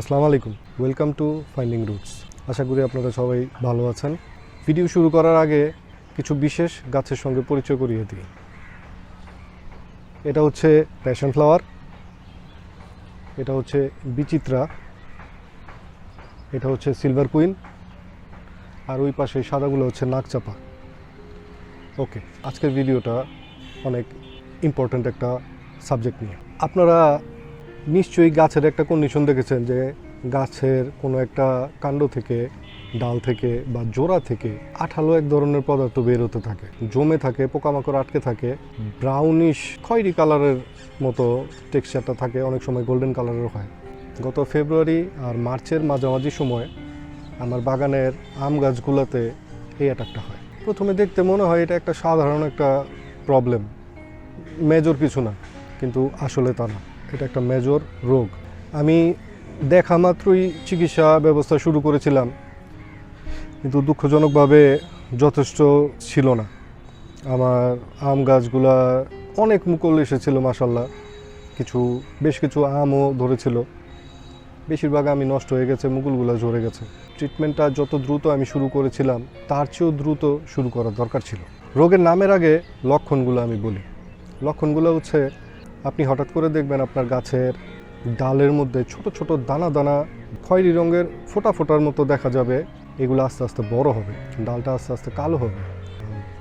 আসসালামু আলাইকুম, welcome to finding roots. আশা করি আপনারা সবাই ভালো আছেন। ভিডিও শুরু করার আগে কিছু বিশেষ গাছের সঙ্গে পরিচয় করিয়ে দিই। এটা হচ্ছে প্যাশন ফ্লাওয়ার, এটা হচ্ছে বিচিত্রা, এটা হচ্ছে সিলভার কুইন, আর ওই পাশে সাদাগুলো হচ্ছে নাকচাপা। ওকে, আজকের ভিডিওটা অনেক ইম্পর্ট্যান্ট একটা সাবজেক্ট নিয়ে। আপনারা নিশ্চয়ই গাছের একটা কন্ডিশন দেখেছেন যে গাছের কোনো একটা কাণ্ড থেকে, ডাল থেকে বা জোড়া থেকে আঠালো এক ধরনের পদার্থ বের হতে থাকে, জমে থাকে, পোকামাকড় আটকে থাকে, ব্রাউনিশ খয়েরি কালারের মতো টেক্সচারটা থাকে, অনেক সময় গোল্ডেন কালারের হয়। গত ফেব্রুয়ারি আর মার্চের মাঝামাঝি সময় আমার বাগানের আম গাছগুলোতে এই অ্যাটাকটা হয়। প্রথমে দেখতে মনে হয় এটা একটা সাধারণ একটা প্রবলেম, মেজর কিছু না, কিন্তু আসলে তা না, এটা একটা মেজর রোগ। আমি দেখা মাত্রই চিকিৎসা ব্যবস্থা শুরু করেছিলাম, কিন্তু দুঃখজনকভাবে যথেষ্ট ছিল না। আমার আম গাছগুলা অনেক মুকুল এসেছিল মাশাআল্লাহ, বেশ কিছু আমও ধরেছিল, বেশিরভাগ আমি নষ্ট হয়ে গেছে, মুকুলগুলো ঝরে গেছে। ট্রিটমেন্টটা যত দ্রুত আমি শুরু করেছিলাম তার চেয়েও দ্রুত শুরু করার দরকার ছিল। রোগের নামের আগে লক্ষণগুলো আমি বলি। লক্ষণগুলো হচ্ছে, আপনি হঠাৎ করে দেখবেন আপনার গাছের ডালের মধ্যে ছোট ছোট দানা দানা খয়েরি রঙের ফোঁটা ফোঁটার মতো দেখা যাবে। এগুলো আস্তে আস্তে বড় হবে, ডালটা আস্তে আস্তে কালো হবে।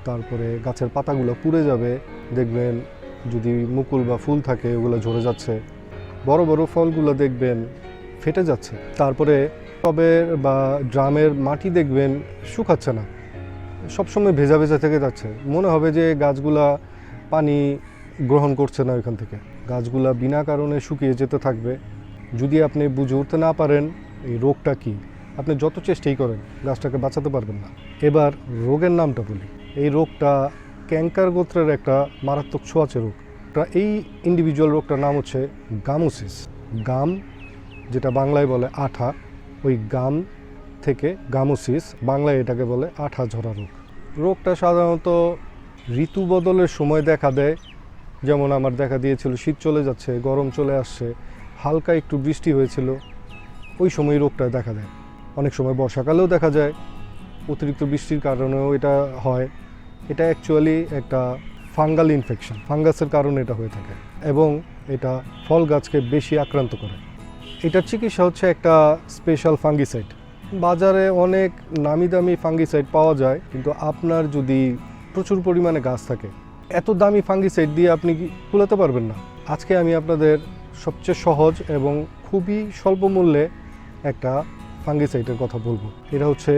তারপরে গাছের পাতাগুলো পুড়ে যাবে, দেখবেন যদি মুকুল বা ফুল থাকে ওগুলো ঝরে যাচ্ছে। বড় বড় ফলগুলো দেখবেন ফেটে যাচ্ছে। তারপরে টবের বা ড্রামের মাটি দেখবেন শুকাচ্ছে না, সবসময় ভেজা ভেজা থেকে যাচ্ছে। মনে হবে যে গাছগুলা পানি গ্রহণ করছে না ওইখান থেকে, গাছগুলা বিনা কারণে শুকিয়ে যেতে থাকবে। যদি আপনি বুঝে উঠতে না পারেন এই রোগটা কি, আপনি যত চেষ্টাই করেন গাছটাকে বাঁচাতে পারবেন না। এবার রোগের নামটা বলি। এই রোগটা ক্যাঙ্কার গোত্রের একটা মারাত্মক ছোঁয়াচে রোগ। এই ইন্ডিভিজুয়াল রোগটার নাম হচ্ছে গামোসিস। গাম যেটা বাংলায় বলে আঠা, ওই গাম থেকে গামোসিস, বাংলায় এটাকে বলে আঠা ঝরা রোগ। রোগটা সাধারণত ঋতু বদলের সময় দেখা দেয়। যেমন আমার দেখা দিয়েছিল, শীত চলে যাচ্ছে, গরম চলে আসছে, হালকা একটু বৃষ্টি হয়েছিল, ওই সময় রোগটা দেখা দেয়। অনেক সময় বর্ষাকালেও দেখা যায়, অতিরিক্ত বৃষ্টির কারণেও এটা হয়। এটা অ্যাকচুয়ালি একটা ফাঙ্গাল ইনফেকশন, ফাঙ্গাসের কারণে এটা হয়ে থাকে এবং এটা ফল গাছকে বেশি আক্রান্ত করে। এটার চিকিৎসা হচ্ছে একটা স্পেশাল ফাঙ্গিসাইড। বাজারে অনেক নামি দামি ফাঙ্গিসাইড পাওয়া যায়, কিন্তু আপনার যদি প্রচুর পরিমাণে গাছ থাকে, এত দামি ফাঙ্গিসাইড দিয়ে আপনি কুলাতে পারবেন না। আজকে আমি আপনাদের সবচেয়ে সহজ এবং খুবই স্বল্প মূল্যে একটা ফাঙ্গিসাইডের কথা বলবো। এটা হচ্ছে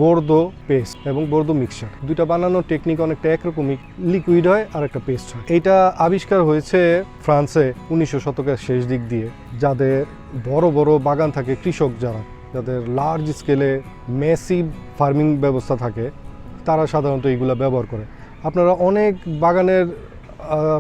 বোরদো পেস্ট এবং বোরদো মিক্সচার। দুইটা বানানোর টেকনিক অনেকটা একরকমই, লিকুইড হয় আর একটা পেস্ট হয়। এটা আবিষ্কার হয়েছে ফ্রান্সে 1900 শতকের শেষ দিক দিয়ে। যাদের বড় বড় বাগান থাকে, কৃষক যাদের লার্জ স্কেলে ম্যাসিভ ফার্মিং ব্যবস্থা থাকে, তারা সাধারণত এইগুলো ব্যবহার করে। আপনারা অনেক বাগানের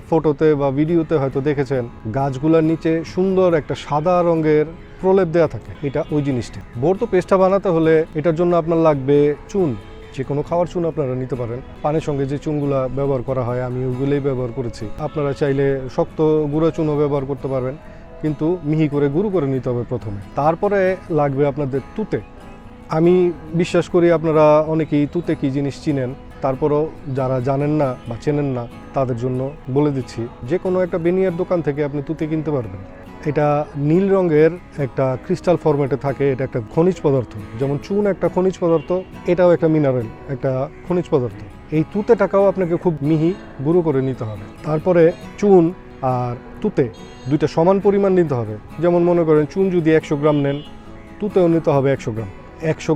ফটোতে বা ভিডিওতে হয়তো দেখেছেন, গাছগুলোর নিচে সুন্দর একটা সাদা রঙের প্রলেপ দেওয়া থাকে, এটা ওই জিনিসটা। বোরদো পেস্টটা বানাতে হলে এটার জন্য আপনার লাগবে চুন। যে কোনো খাওয়ার চুন আপনারা নিতে পারেন। পানির সঙ্গে যে চুনগুলো ব্যবহার করা হয় আমি ওইগুলোই ব্যবহার করেছি। আপনারা চাইলে শক্ত গুঁড়ো চুনও ব্যবহার করতে পারবেন, কিন্তু মিহি করে গুঁড়ো করে নিতে হবে প্রথমে। তারপরে লাগবে আপনাদের তুতে। আমি বিশ্বাস করি আপনারা অনেকেই তুতে কী জিনিস চিনেন, তারপরও যারা জানেন না বা চেনেন না তাদের জন্য বলে দিচ্ছি, যে কোনো একটা বেনিয়ার দোকান থেকে আপনি তুতে কিনতে পারবেন। এটা নীল রঙের একটা ক্রিস্টাল ফরম্যাটে থাকে। এটা একটা খনিজ পদার্থ, যেমন চুন একটা খনিজ পদার্থ, এটাও একটা মিনারেল, একটা খনিজ পদার্থ। এই তুতে টাকাও আপনাকে খুব মিহি গুঁড়ো করে নিতে হবে। তারপরে চুন আর তুতে দুইটা সমান পরিমাণ নিতে হবে। যেমন মনে করেন চুন যদি 100 গ্রাম নেন, তুতেও নিতে হবে 100 গ্রাম। 100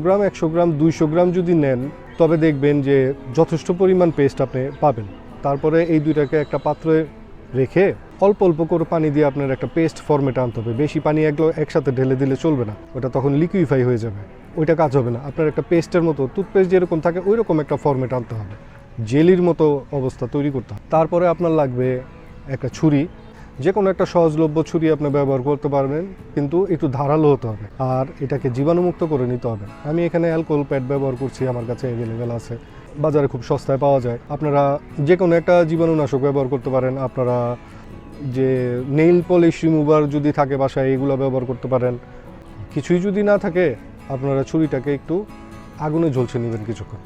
গ্রাম 200 গ্রাম যদি নেন, তবে দেখবেন যে যথেষ্ট পরিমাণ পেস্ট আপনি পাবেন। তারপরে এই দুইটাকে একটা পাত্রে রেখে অল্প অল্প করে পানি দিয়ে আপনার একটা পেস্ট ফর্মেটে আনতে হবে। বেশি পানি একসাথে ঢেলে দিলে চলবে না, ওটা তখন লিকুইফাই হয়ে যাবে, ওইটা কাজ হবে না। আপনার একটা পেস্টের মতো, টুথপেস্ট যেরকম থাকে ওই রকম একটা ফর্মেট আনতে হবে, জেলির মতো অবস্থা তৈরি করতে হবে। তারপরে আপনার লাগবে একটা ছুরি। যে কোনো একটা সহজলভ্য ছুরি আপনি ব্যবহার করতে পারবেন, কিন্তু একটু ধারালো হতে হবে আর এটাকে জীবাণুমুক্ত করে নিতে হবে। আমি এখানে অ্যালকোহল প্যাড ব্যবহার করছি, আমার কাছে অ্যাভেলেবেল আছে, বাজারে খুব সস্তায় পাওয়া যায়। আপনারা যে কোনো একটা জীবাণুনাশক ব্যবহার করতে পারেন। আপনারা যে নেইল পলিশ রিমুভার যদি থাকে বাসায়, এগুলো ব্যবহার করতে পারেন। কিছুই যদি না থাকে আপনারা ছুরিটাকে একটু আগুনে ঝলসে নেবেন কিছুক্ষণ,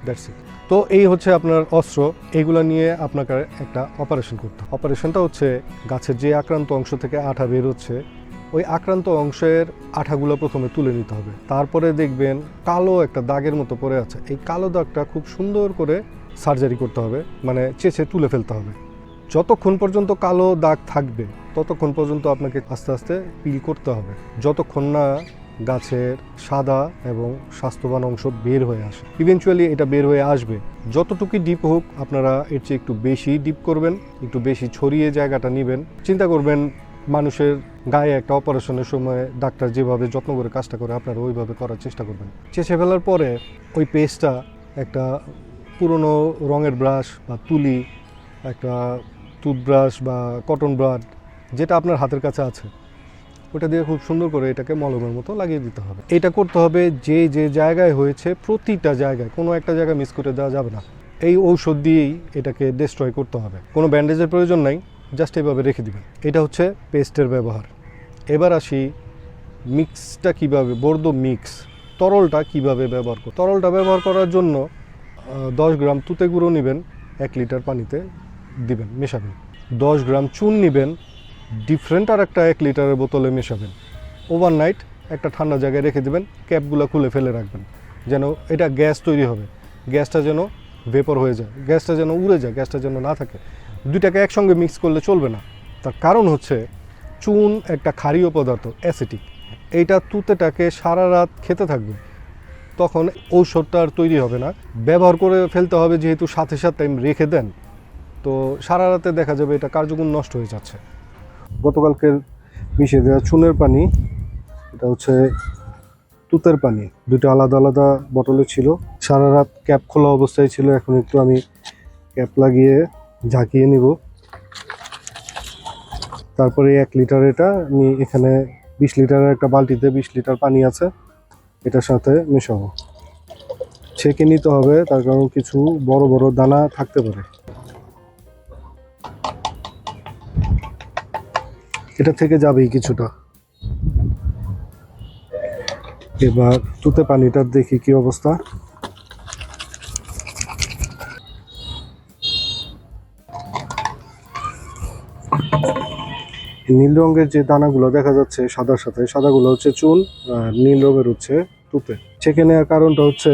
দ্যাটস ইট। তো এই হচ্ছে আপনার অস্ত্র, এইগুলো নিয়ে আপনাকে একটা অপারেশন করতে হবে। অপারেশনটা হচ্ছে গাছের যে আক্রান্ত অংশ থেকে আঠা বের হচ্ছে, ওই আক্রান্ত অংশের আঠাগুলো প্রথমে তুলে নিতে হবে। তারপরে দেখবেন কালো একটা দাগের মতো পড়ে আছে, এই কালো দাগটা খুব সুন্দর করে সার্জারি করতে হবে, মানে চেঁচে তুলে ফেলতে হবে। যতক্ষণ পর্যন্ত কালো দাগ থাকবে ততক্ষণ পর্যন্ত আপনাকে আস্তে আস্তে পিল করতে হবে, যতক্ষণ না গাছের সাদা এবং স্বাস্থ্যবান অংশ বের হয়ে আসে। ইভেনচুয়ালি এটা বের হয়ে আসবে, যতটুকু ডিপ হোক আপনারা এর চেয়ে একটু বেশি ডিপ করবেন, একটু বেশি ছড়িয়ে জায়গাটা নেবেন। চিন্তা করবেন মানুষের গায়ে একটা অপারেশনের সময় ডাক্তার যেভাবে যত্ন করে কাজটা করে আপনারা ওইভাবে করার চেষ্টা করবেন। চেঁচে ফেলার পরে ওই পেস্টটা একটা পুরনো রঙের ব্রাশ বা তুলি, একটা টুথব্রাশ বা কটন ব্রাড, যেটা আপনার হাতের কাছে আছে, ওটা দিয়ে খুব সুন্দর করে এটাকে মলমের মতো লাগিয়ে দিতে হবে। এটা করতে হবে যে যে জায়গায় হয়েছে প্রতিটা জায়গায়, কোনো একটা জায়গা মিস করে দেওয়া যাবে না। এই ঔষধ দিয়েই এটাকে ডিস্ট্রয় করতে হবে, কোনো ব্যান্ডেজের প্রয়োজন নাই, জাস্ট এইভাবে রেখে দিবেন। এটা হচ্ছে পেস্টের ব্যবহার। এবার আসি মিক্সটা কিভাবে, বর্দো মিক্স তরলটা কিভাবে ব্যবহার করব। তরলটা ব্যবহার করার জন্য 10 গ্রাম তুতে গুঁড়ো নেবেন, 1 লিটার পানিতে দিবেন, মেশাবেন। 10 গ্রাম চুন নেবেন, ডিফারেন্ট আর একটা 1 লিটারের বোতলে মেশাবেন। ওভারনাইট একটা ঠান্ডা জায়গায় রেখে দেবেন, ক্যাপগুলো খুলে ফেলে রাখবেন, যেন এটা গ্যাস তৈরি হবে, গ্যাসটা যেন ভেপর হয়ে যায়, গ্যাসটা যেন উড়ে যায়, গ্যাসটা যেন না থাকে। দুইটাকে একসঙ্গে মিক্স করলে চলবে না, তার কারণ হচ্ছে চুন একটা ক্ষারীয় পদার্থ, অ্যাসিটিক। এইটা তুতেটাকে সারা রাত খেতে থাকবে, তখন ঔষধটা আর তৈরি হবে না। ব্যবহার করে ফেলতে হবে, যেহেতু সাথে সাথে রেখে দেন তো সারা রাতে দেখা যাবে এটা কার্যগুণ নষ্ট হয়ে যাচ্ছে। গতকালকের মিশিয়ে দেওয়া চুনের পানি, এটা হচ্ছে তুতের পানি, দুটো আলাদা আলাদা বোতলে ছিল। সারা রাত ক্যাপ খোলা অবস্থায় ছিল, এখন একটু আমি ক্যাপ লাগিয়ে ঝাঁকিয়ে নিব। তারপরে 1 লিটার এটা আমি এখানে 20 লিটারের একটা বালতিতে 20 লিটার পানি আছে, এটার সাথে মেশাবো। ছেঁকে নিতে হবে, তার কারণ কিছু বড় বড় দানা থাকতে পারে। এটা থেকে যাবেই কিছুটা। এবার তুতে পানিটার দেখি কি অবস্থা। নীল রঙের যে দানাগুলো দেখা যাচ্ছে সাদার সাথে, সাদাগুলো হচ্ছে চুন আর নীল রঙের হচ্ছে তুতে। ছেঁকে নেওয়ার কারণটা হচ্ছে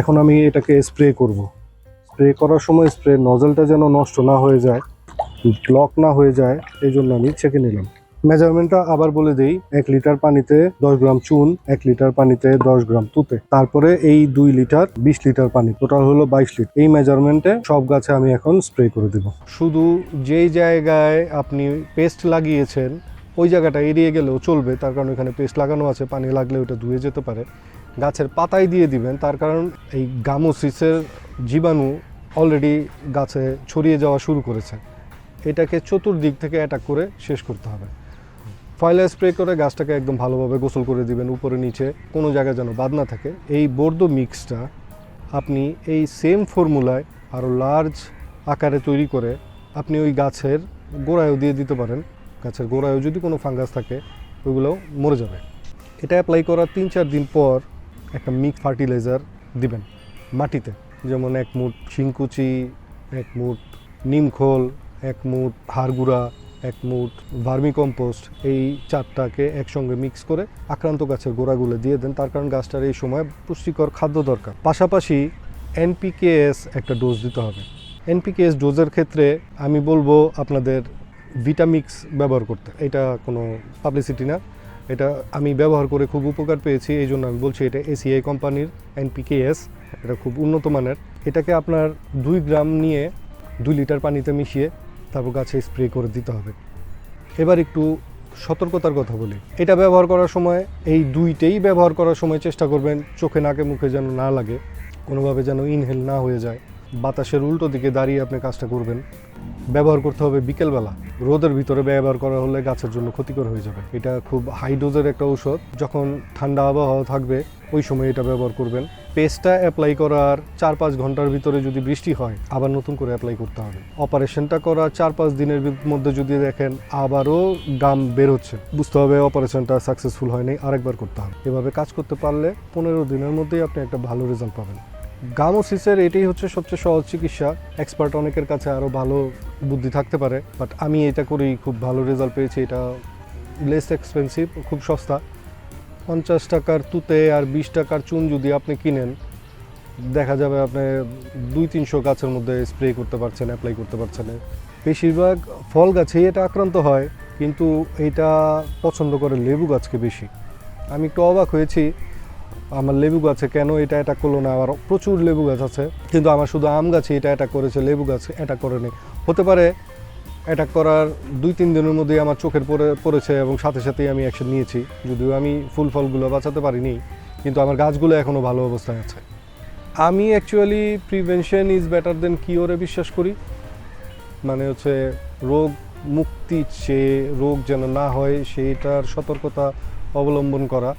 এখন আমি এটাকে স্প্রে করব। স্প্রে করার সময় স্প্রে নজলটা যেন নষ্ট না হয়ে যায়, ব্লক না হয়ে যায়, এই জন্য আমি ছেঁকে নিলাম। মেজারমেন্টটা আবার বলে দেই, 1 লিটার পানিতে 10 গ্রাম চুন, 1 লিটার পানিতে 10 গ্রাম তুতে, তারপরে এই 2 লিটার 20 লিটার পানি, টোটাল হলো 22 লিটার। এই মেজারমেন্টে সব গাছে আমি এখন স্প্রে করে দেব। শুধু যেই জায়গায় আপনি পেস্ট লাগিয়েছেন ওই জায়গাটা এড়িয়ে গেলেও চলবে, তার কারণ এখানে পেস্ট লাগানো আছে, পানি লাগলে ওটা ধুয়ে যেতে পারে। গাছের পাতায় দিয়ে দিবেন, তার কারণ এই গামোসিসের জীবাণু অলরেডি গাছে ছড়িয়ে যাওয়া শুরু করেছে। এটাকে চতুর্দিক থেকে অ্যাটাক করে শেষ করতে হবে। ফয়েল স্প্রে করে গাছটাকে একদম ভালোভাবে গোসল করে দিবেন, উপরে নিচে কোনো জায়গায় যেন বাদ না থাকে। এই বর্দো মিক্সটা আপনি এই সেম ফর্মুলায় আরও লার্জ আকারে তৈরি করে আপনি ওই গাছের গোড়ায়ও দিয়ে দিতে পারেন। গাছের গোড়ায়ও যদি কোনো ফাঙ্গাস থাকে ওইগুলোও মরে যাবে। এটা অ্যাপ্লাই করার 3-4 দিন পর একটা মিক্স ফার্টিলাইজার দিবেন মাটিতে, যেমন 1 মুঠ শিংকুচি, 1 মুঠ নিমখোল, 1 মুঠ হাড় গুঁড়া, 1 মুঠ ভার্মি কম্পোস্ট, এই 4টাকে একসঙ্গে মিক্স করে আক্রান্ত গাছের গোড়াগুলো দিয়ে দেন, তার কারণ গাছটার এই সময় পুষ্টিকর খাদ্য দরকার। পাশাপাশি NPKS একটা ডোজ দিতে হবে। NPKS ডোজের ক্ষেত্রে আমি বলবো আপনাদের ভিটামিক্স ব্যবহার করতে। এটা কোনো পাবলিসিটি না, এটা আমি ব্যবহার করে খুব উপকার পেয়েছি, এই জন্য আমি বলছি এটা ACI কোম্পানির NPKS, এটা খুব উন্নত মানের। এটাকে আপনার 2 গ্রাম নিয়ে 2 লিটার পানিতে মিশিয়ে তারপর গাছে স্প্রে করে দিতে হবে। এবার একটু সতর্কতার কথা বলি, এটা ব্যবহার করার সময় এই দুইটাই ব্যবহার করার সময় চেষ্টা করবেন চোখে নাকে মুখে যেন না লাগে, কোনোভাবে যেন ইনহেল না হয়ে যায়। বাতাসের উল্টো দিকে দাঁড়িয়ে আপনি কাজটা করবেন। ব্যবহার করতে হবে বিকেলবেলা। রোদের ভিতরে ব্যবহার করা হলে গাছের জন্য ক্ষতিকর হয়ে যাবে। এটা খুব হাই ডোজের একটা ঔষধ। যখন ঠান্ডা আবহাওয়া থাকবে ওই সময় এটা ব্যবহার করবেন। পেস্টটা অ্যাপ্লাই করার 4-5 ঘন্টার ভিতরে যদি বৃষ্টি হয় আবার নতুন করে অ্যাপ্লাই করতে হবে। অপারেশনটা করার 4-5 দিনের মধ্যে যদি দেখেন আবারও গাম বের হচ্ছে, বুঝতে হবে অপারেশনটা সাকসেসফুল হয়নি, আরেকবার করতে হবে। এভাবে কাজ করতে পারলে 15 দিনের মধ্যেই আপনি একটা ভালো রেজাল্ট পাবেন। গামোসিসের এটাই হচ্ছে সবচেয়ে সহজ চিকিৎসা। এক্সপার্ট অনেকের কাছে আরও ভালো বুদ্ধি থাকতে পারে, বাট আমি এটা করেই খুব ভালো রেজাল্ট পেয়েছি। এটা লেস এক্সপেন্সিভ, খুব সস্তা। 50 টাকার তুতে আর 20 টাকার চুন যদি আপনি কিনেন, দেখা যাবে আপনি 200-300 গাছের মধ্যে স্প্রে করতে পারছেন, অ্যাপ্লাই করতে পারছেন। বেশিরভাগ ফল গাছেই এটা আক্রান্ত হয়, কিন্তু এটা পছন্দ করে লেবু গাছকে বেশি। আমি একটু অবাক হয়েছি আমার লেবু গাছে কেন এটা অ্যাটাক করলো না। আমার প্রচুর লেবু গাছ আছে, কিন্তু আমার শুধু আম গাছে এটা অ্যাটাক করেছে, লেবু গাছে অ্যাটাক করেনি। হতে পারে অ্যাটাক করার 2-3 দিনের মধ্যেই আমার চোখের পড়েছে এবং সাথে সাথেই আমি অ্যাকশন নিয়েছি। যদিও আমি ফুল ফলগুলো বাঁচাতে পারিনি, কিন্তু আমার গাছগুলো এখনও ভালো অবস্থায় আছে। আমি actually prevention is better than কিওরে বিশ্বাস করি। মানে হচ্ছে রোগ মুক্তি চেয়ে রোগ যেন না হয় সেইটার সতর্কতা অবলম্বন করা,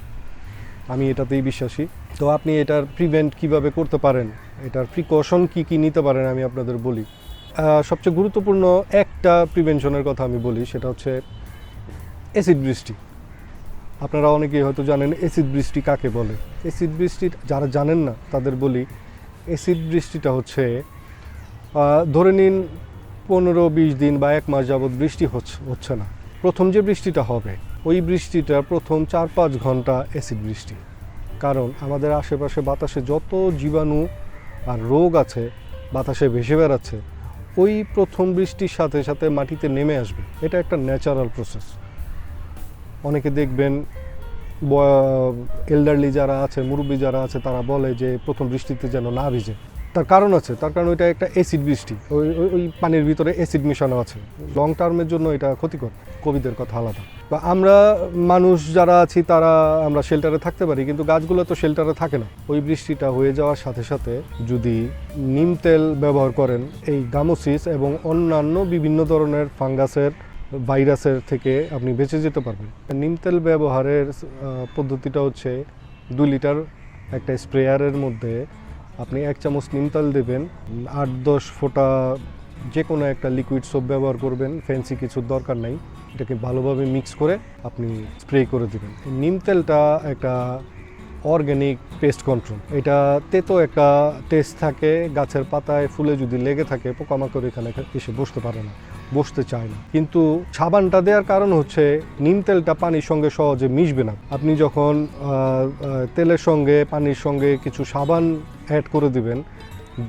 আমি এটাতেই বিশ্বাসী। তো আপনি এটার প্রিভেন্ট কিভাবে করতে পারেন, এটার প্রিকশন কি কি নিতে পারেন আমি আপনাদের বলি। সবচেয়ে গুরুত্বপূর্ণ একটা প্রিভেনশনের কথা আমি বলি, সেটা হচ্ছে অ্যাসিড বৃষ্টি। আপনারা অনেকেই হয়তো জানেন অ্যাসিড বৃষ্টি কাকে বলে। অ্যাসিড বৃষ্টি যারা জানেন না তাদের বলি, অ্যাসিড বৃষ্টিটা হচ্ছে ধরে নিন 15-20 দিন বা 1 মাস যাবৎ বৃষ্টি হচ্ছে না। প্রথম যে বৃষ্টিটা হবে ওই বৃষ্টিটা প্রথম 4-5 ঘন্টা অ্যাসিড বৃষ্টি। কারণ আমাদের আশেপাশে বাতাসে যত জীবাণু আর রোগ আছে বাতাসে ভেসে বেড়াচ্ছে, ওই প্রথম বৃষ্টির সাথে সাথে মাটিতে নেমে আসবে। এটা একটা ন্যাচারাল প্রসেস। অনেকে দেখবেন এল্ডারলি যারা আছে, মুরব্বী যারা আছে, তারা বলে যে প্রথম বৃষ্টিতে যেন না ভিজে। তার কারণ আছে, তার কারণ ওইটা একটা অ্যাসিড বৃষ্টি, ওই পানির ভিতরে অ্যাসিড মেশানো আছে। লং টার্মের জন্য এটা ক্ষতিকর, কোভিডের কথা আলাদা। বা আমরা মানুষ যারা আছি তারা আমরা শেল্টারে থাকতে পারি, কিন্তু গাছগুলো তো শেল্টারে থাকে না। ওই বৃষ্টিটা হয়ে যাওয়ার সাথে সাথে যদি নিম তেল ব্যবহার করেন, এই গামোসিস এবং অন্যান্য বিভিন্ন ধরনের ফাঙ্গাসের, ভাইরাসের থেকে আপনি বেঁচে যেতে পারবেন। নিম তেল ব্যবহারের পদ্ধতিটা হচ্ছে 2 লিটার একটা স্প্রেয়ারের মধ্যে আপনি 1 চামচ নিম তেল দেবেন, 8-10 ফোঁটা যে কোনো একটা লিকুইড সোপ ব্যবহার করবেন, ফ্যান্সি কিছুর দরকার নাই। এটাকে ভালোভাবে মিক্স করে আপনি স্প্রে করে দেবেন। নিম তেলটা একটা অর্গ্যানিক পেস্ট কন্ট্রোল। এটা তেতো একটা টেস্ট থাকে, গাছের পাতায় ফুলে যদি লেগে থাকে পোকামাকড় এখানে এসে বসতে পারে না, বসতে চায় না। কিন্তু সাবানটা দেওয়ার কারণ হচ্ছে নিম তেলটা পানির সঙ্গে সহজে মিশবে না। আপনি যখন তেলের সঙ্গে পানির সঙ্গে কিছু সাবান অ্যাড করে দিবেন,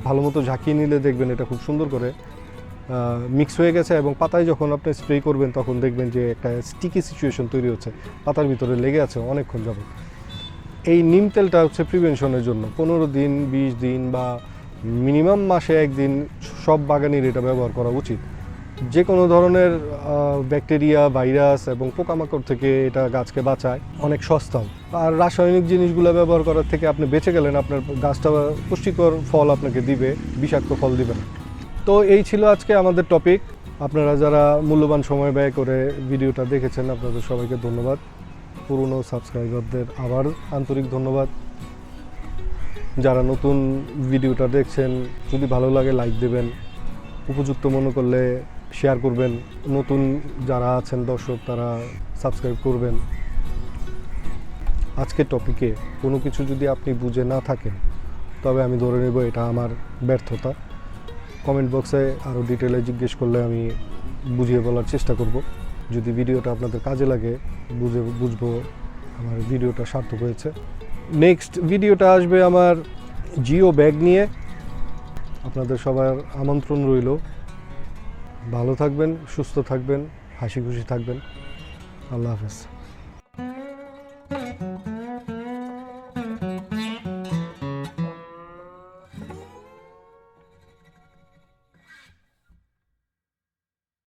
ভালো মতো ঝাঁকিয়ে নিলে দেখবেন এটা খুব সুন্দর করে মিক্স হয়ে গেছে। এবং পাতায় যখন আপনি স্প্রে করবেন তখন দেখবেন যে একটা স্টিকি সিচুয়েশন তৈরি হচ্ছে, পাতার ভিতরে লেগে আছে অনেকক্ষণ যাবত। এই নিম তেলটা হচ্ছে প্রিভেনশনের জন্য 15 দিন, 20 দিন বা মিনিমাম মাসে 1 দিন সব বাগানের এটা ব্যবহার করা উচিত। যে কোনো ধরনের ব্যাকটেরিয়া, ভাইরাস এবং পোকামাকড় থেকে এটা গাছকে বাঁচায়, অনেক সস্তাও। আর রাসায়নিক জিনিসগুলো ব্যবহার করার থেকে আপনি বেঁচে গেলেন, আপনার গাছটা পুষ্টিকর ফল আপনাকে দিবে, বিষাক্ত ফল দিবে না। তো এই ছিল আজকে আমাদের টপিক। আপনারা যারা মূল্যবান সময় ব্যয় করে ভিডিওটা দেখেছেন আপনাদের সবাইকে ধন্যবাদ। পুরনো সাবস্ক্রাইবারদের আবার আন্তরিক ধন্যবাদ। যারা নতুন ভিডিওটা দেখছেন, যদি ভালো লাগে লাইক দেবেন, উপযুক্ত মনে করলে শেয়ার করবেন। নতুন যারা আছেন দর্শক তারা সাবস্ক্রাইব করবেন। আজকের টপিকে কোনো কিছু যদি আপনি বুঝে না থাকেন তবে আমি ধরে নেব এটা আমার ব্যর্থতা। কমেন্ট বক্সে আরও ডিটেলে জিজ্ঞেস করলে আমি বুঝিয়ে বলার চেষ্টা করব। যদি ভিডিওটা আপনাদের কাজে লাগে বুঝবো আমার ভিডিওটা সার্থক হয়েছে। নেক্সট ভিডিওটা আসবে আমার জিও ব্যাগ নিয়ে। আপনাদের সবার আমন্ত্রণ রইল। ভালো থাকবেন, সুস্থ থাকবেন, হাসি খুশি থাকবেন। আল্লাহ হাফেজ।